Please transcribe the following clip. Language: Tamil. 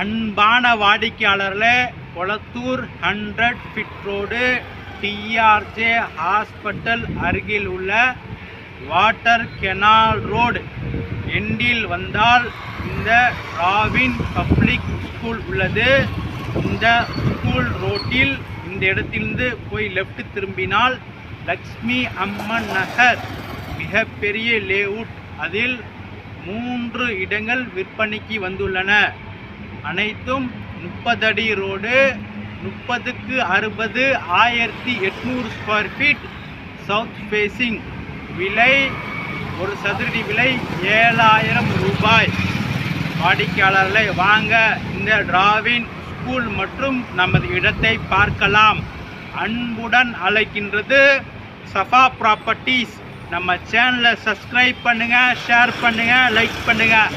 அன்பான வாடிக்கையாளர்களே, Kolathur 100 feet road TRJ hospital அருகில் உள்ள வாட்டர் கெனால் ரோடு எண்டில் வந்தால் இந்த ராவின் பப்ளிக் ஸ்கூல் உள்ளது. இந்த ஸ்கூல் ரோட்டில் இந்த இடத்திலிருந்து போய் லெஃப்ட் திரும்பினால் லக்ஷ்மி அம்மன் நகர் மிகப்பெரிய லேஅவுட், அதில் 3 இடங்கள் விற்பனைக்கு வந்துள்ளன. அனைத்தும் 30 அடி ரோடு, 30க்கு 60, 1800 ஸ்கொயர் ஃபீட், சவுத் ஃபேஸிங். விலை ஒரு சதுரடி விலை 7000 ரூபாய். வாடிக்கையாளர்களை வாங்க இந்த டிராவின் ஸ்கூல் மற்றும் நமது இடத்தை பார்க்கலாம். அன்புடன் அழைக்கின்றது சஃபா ப்ராப்பர்ட்டிஸ். நம்ம சேனலை சப்ஸ்கிரைப் பண்ணுங்கள், ஷேர் பண்ணுங்கள், லைக் பண்ணுங்கள்.